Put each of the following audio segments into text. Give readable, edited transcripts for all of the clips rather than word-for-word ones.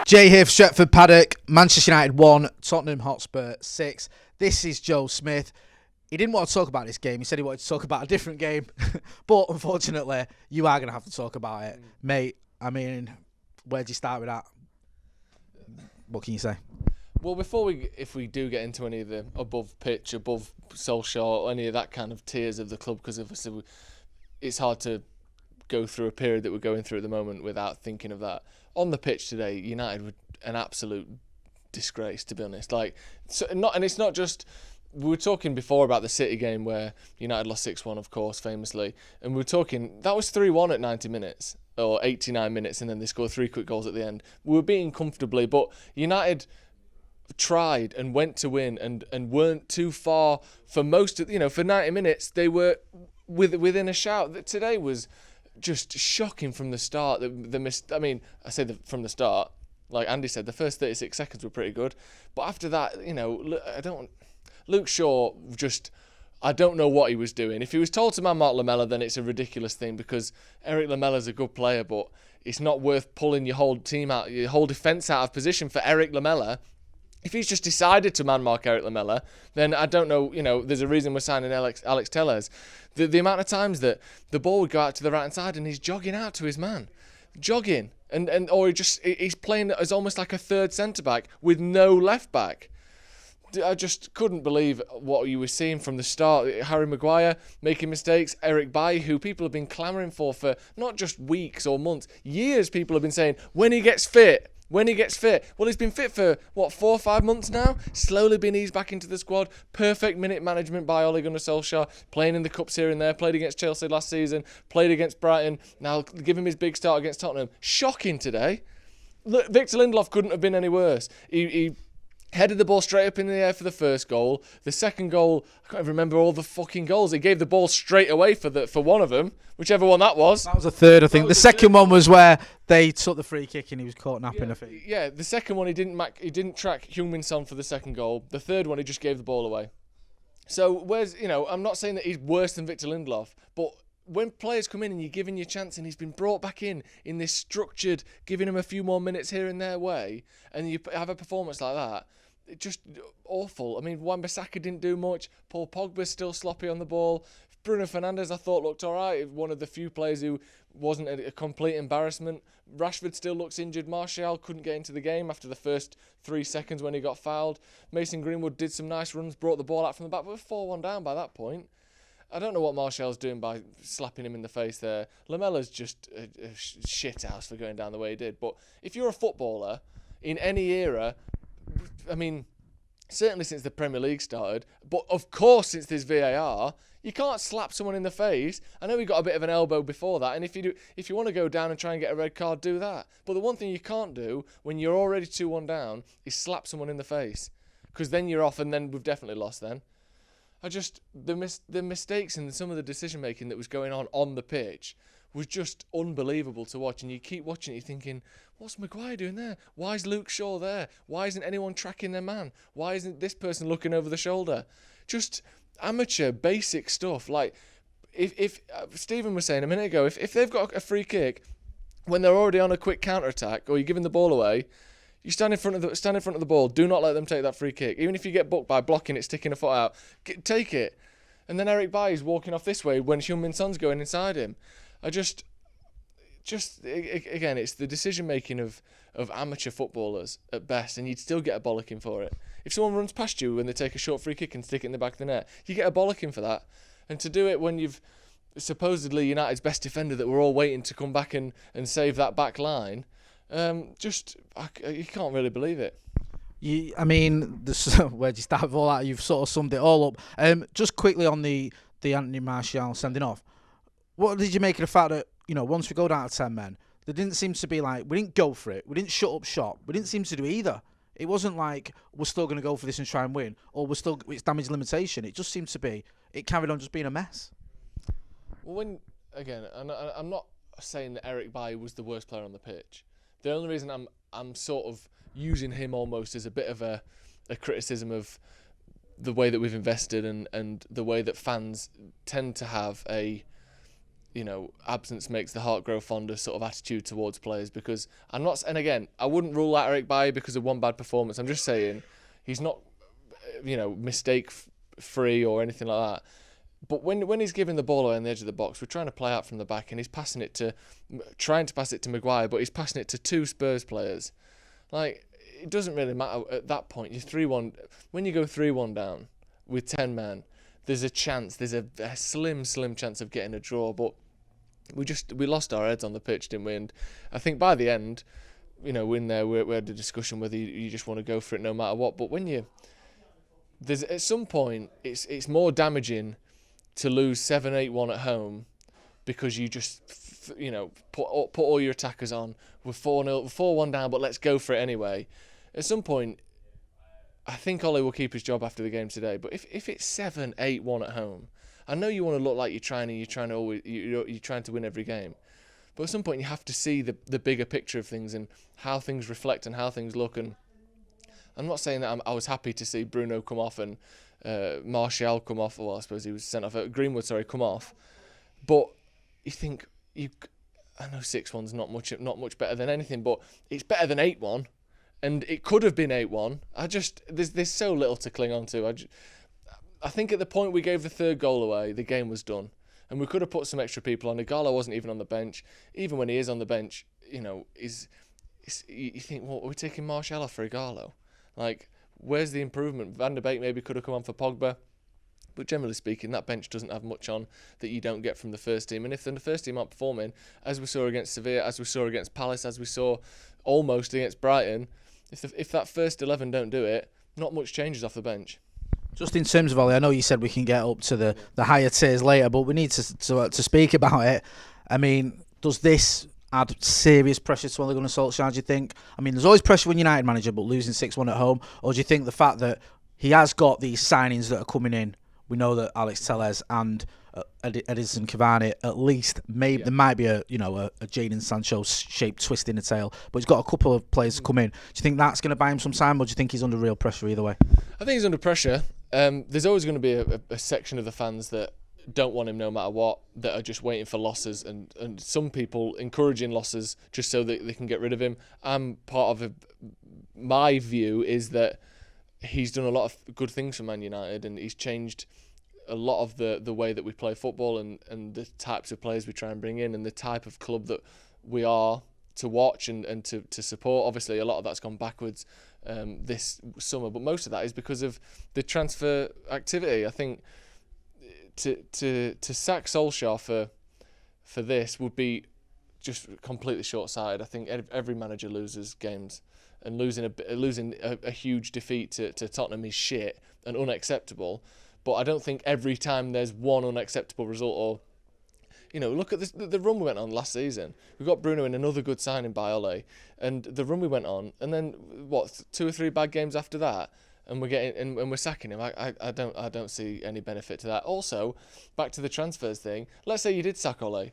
Jay here for Stretford, Paddock. Manchester United 1, Tottenham Hotspur 6. This is Joe Smith. He didn't want to talk about this game. He said he wanted to talk about a different game. But unfortunately, you are going to have to talk about it. Mate, I mean, where'd you start with that? What can you say? Well, if we do get into any of the above pitch, above Solskjaer, or any of that kind of tiers of the club, because obviously it's hard to go through a period that we're going through at the moment without thinking of that. On the pitch today, United were an absolute disgrace, to be honest. And it's not just. We were talking before about the City game where United lost 6-1, of course, famously, and we were talking that was 3-1 at 90 minutes or 89 minutes, and then they scored 3 quick goals at the end. We were beating comfortably, but United tried and went to win and weren't too far for most of, for 90 minutes. They were within a shout. Today was just shocking from the start. From the start, like Andy said, the first 36 seconds were pretty good, but after that, Luke Shaw I don't know what he was doing. If he was told to man Mark Lamela, then it's a ridiculous thing, because Eric Lamela's a good player, but it's not worth pulling your whole team out, your whole defence out of position for Eric Lamela. If he's just decided to man-mark Eric Lamela, then I don't know, there's a reason we're signing Alex Tellez. The amount of times that the ball would go out to the right-hand side and he's jogging out to his man. Jogging. Or he's playing as almost like a third centre-back with no left-back. I just couldn't believe what you were seeing from the start. Harry Maguire making mistakes. Eric Bailly, who people have been clamouring for not just weeks or months, years. People have been saying, when he gets fit. Well, he's been fit for, 4 or 5 months now? Slowly been eased back into the squad. Perfect minute management by Ole Gunnar Solskjaer. Playing in the cups here and there. Played against Chelsea last season. Played against Brighton. Now give him his big start against Tottenham. Shocking today. Look, Victor Lindelof couldn't have been any worse. He headed the ball straight up in the air for the first goal. The second goal, I can't even remember all the fucking goals. He gave the ball straight away for one of them, whichever one that was. That was a third, I think. The second one was where they took the free kick and he was caught napping, I think. Yeah, the second one he didn't track Heung-min Son for the second goal. The third one he just gave the ball away. So I'm not saying that he's worse than Victor Lindelof, but when players come in and you're giving your chance and he's been brought back in this structured, giving him a few more minutes here and there way, and you have a performance like that, it's just awful. I mean, Wan-Bissaka didn't do much. Paul Pogba's still sloppy on the ball. Bruno Fernandes, I thought, looked all right. One of the few players who wasn't a complete embarrassment. Rashford still looks injured. Martial couldn't get into the game after the first 3 seconds when he got fouled. Mason Greenwood did some nice runs, brought the ball out from the back, but we're 4-1 down by that point. I don't know what Martial's doing by slapping him in the face there. Lamela's just a shithouse for going down the way he did. But if you're a footballer in any era, I mean, certainly since the Premier League started, but of course since there's VAR, you can't slap someone in the face. I know he got a bit of an elbow before that, and if you want to go down and try and get a red card, do that. But the one thing you can't do when you're already 2-1 down is slap someone in the face, because then you're off, and then we've definitely lost then. The mistakes and some of the decision making that was going on the pitch was just unbelievable to watch, and you keep watching it, you're thinking, what's Maguire doing there? Why is Luke Shaw there? Why isn't anyone tracking their man? Why isn't this person looking over the shoulder? Just amateur, basic stuff. Like, if Stephen was saying a minute ago, if they've got a free kick when they're already on a quick counter-attack, or you're giving the ball away, you stand in front of the ball. Do not let them take that free kick. Even if you get booked by blocking it, sticking a foot out, take it. And then Eric Bailly's walking off this way when Heung-min Son's going inside him. Again, it's the decision-making of amateur footballers at best, and you'd still get a bollocking for it. If someone runs past you when they take a short free kick and stick it in the back of the net, you get a bollocking for that. And to do it when you've supposedly United's best defender that we're all waiting to come back and save that back line, you can't really believe it. Where'd you start with all that? You've sort of summed it all up. Just quickly on the Anthony Martial sending off. What did you make of the fact that, once we go down to 10 men, there didn't seem to be we didn't go for it. We didn't shut up shop. We didn't seem to do either. It wasn't like we're still going to go for this and try and win, or it's damage limitation. It just seemed to be, it carried on just being a mess. Well, I'm not saying that Eric Bailly was the worst player on the pitch. The only reason I'm sort of using him almost as a bit of a criticism of the way that we've invested and the way that fans tend to have a absence makes the heart grow fonder sort of attitude towards players. Because and again, I wouldn't rule out Eric Bailly because of one bad performance. I'm just saying he's not, mistake free or anything like that. But when he's giving the ball away on the edge of the box, we're trying to play out from the back, and he's trying to pass it to Maguire, but he's passing it to 2 Spurs players. Like, it doesn't really matter at that point. You're 3-1. When you go 3-1 down with 10 men, there's a chance. There's a slim chance of getting a draw. But we lost our heads on the pitch, didn't we? And I think by the end, in there we had a discussion whether you just want to go for it no matter what. But there's at some point it's more damaging to lose 7-8-1 at home because you just put all your attackers on. We're 4-1 down, but let's go for it anyway. At some point, I think Ollie will keep his job after the game today. But if it's 7-8-1 at home, I know you want to look like you're trying to win every game. But at some point, you have to see the bigger picture of things and how things reflect and how things look. And I'm not saying that I was happy to see Bruno come off and Martial come off. Well, I suppose he was sent off. Greenwood, come off. But you think I know 6-1's not much better than anything, but it's better than 8-1, and it could have been 8-1. There's so little to cling on to. I think at the point we gave the 3rd goal away, the game was done, and we could have put some extra people on. Igalo wasn't even on the bench. Even when he is on the bench, you think, well, we're taking Martial off for Igalo. Like, where's the improvement? Van der Beek maybe could have come on for Pogba. But generally speaking, that bench doesn't have much on that you don't get from the first team. And if the first team aren't performing, as we saw against Sevilla, as we saw against Palace, as we saw almost against Brighton, if that first 11 don't do it, not much changes off the bench. Just in terms of Ollie, I know you said we can get up to the higher tiers later, but we need to speak about it. I mean, does this add serious pressure to Ole Gunnar Solskjaer, do you think? I mean, there's always pressure when United manager, but losing 6-1 at home, or do you think the fact that he has got these signings that are coming in, we know that Alex Telles and Edinson Cavani, at least maybe there might be a Jadon Sancho shaped twist in the tail, but he's got a couple of players to come in. Do you think that's going to buy him some time, or do you think he's under real pressure either way? I think he's under pressure. There's always going to be a section of the fans that don't want him no matter what, that are just waiting for losses, and some people encouraging losses just so that they can get rid of him. My view is that he's done a lot of good things for Man United, and he's changed a lot of the way that we play football and the types of players we try and bring in and the type of club that we are to watch and to support. Obviously, a lot of that's gone backwards this summer, but most of that is because of the transfer activity. I think to sack Solskjaer for this would be just completely short-sighted. I think every manager loses games, and losing a huge defeat to Tottenham is shit and unacceptable. But I don't think every time there's one unacceptable result, or look at the run we went on last season. We got Bruno in, another good signing by Ole, and the run we went on, and then 2 or 3 bad games after that, and we're sacking him. I don't see any benefit to that. Also, back to the transfers thing. Let's say you did sack Ole.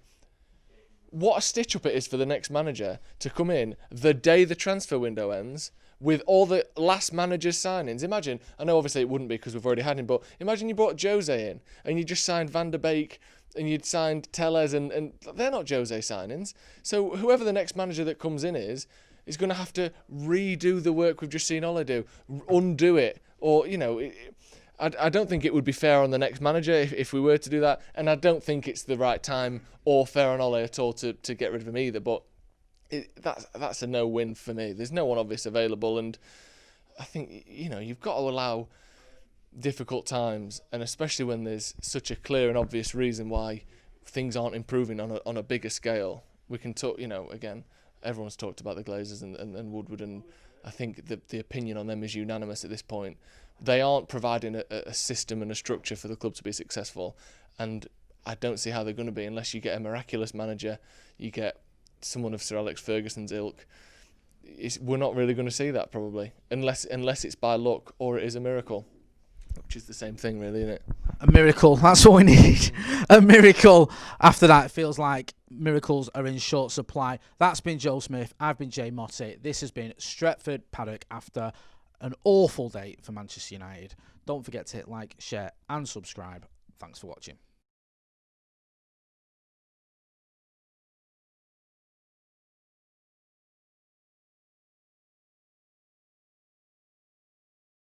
What a stitch up it is for the next manager to come in the day the transfer window ends with all the last manager's signings. Imagine, I know obviously it wouldn't be because we've already had him, but imagine you brought Jose in and you just signed Van der Beek and you'd signed Telles, and they're not Jose signings. So whoever the next manager that comes in is going to have to redo the work we've just seen Ole do, undo it, or I don't think it would be fair on the next manager if we were to do that, and I don't think it's the right time or fair on Ole at all to get rid of him either. But that's a no-win for me. There's no one obvious available, and I think you've got to allow difficult times, and especially when there's such a clear and obvious reason why things aren't improving on a bigger scale. We can talk, again, everyone's talked about the Glazers and Woodward, and I think the opinion on them is unanimous at this point. They aren't providing a system and a structure for the club to be successful, and I don't see how they're going to be unless you get a miraculous manager, you get someone of Sir Alex Ferguson's ilk. We're not really going to see that probably, unless it's by luck or it is a miracle, which is the same thing really, isn't it? A miracle, that's what we need. A miracle. After that, it feels like miracles are in short supply. That's been Joe Smith. I've been Jay Motti. This has been Stretford Paddock after an awful day for Manchester United. Don't forget to hit like, share and subscribe. Thanks for watching.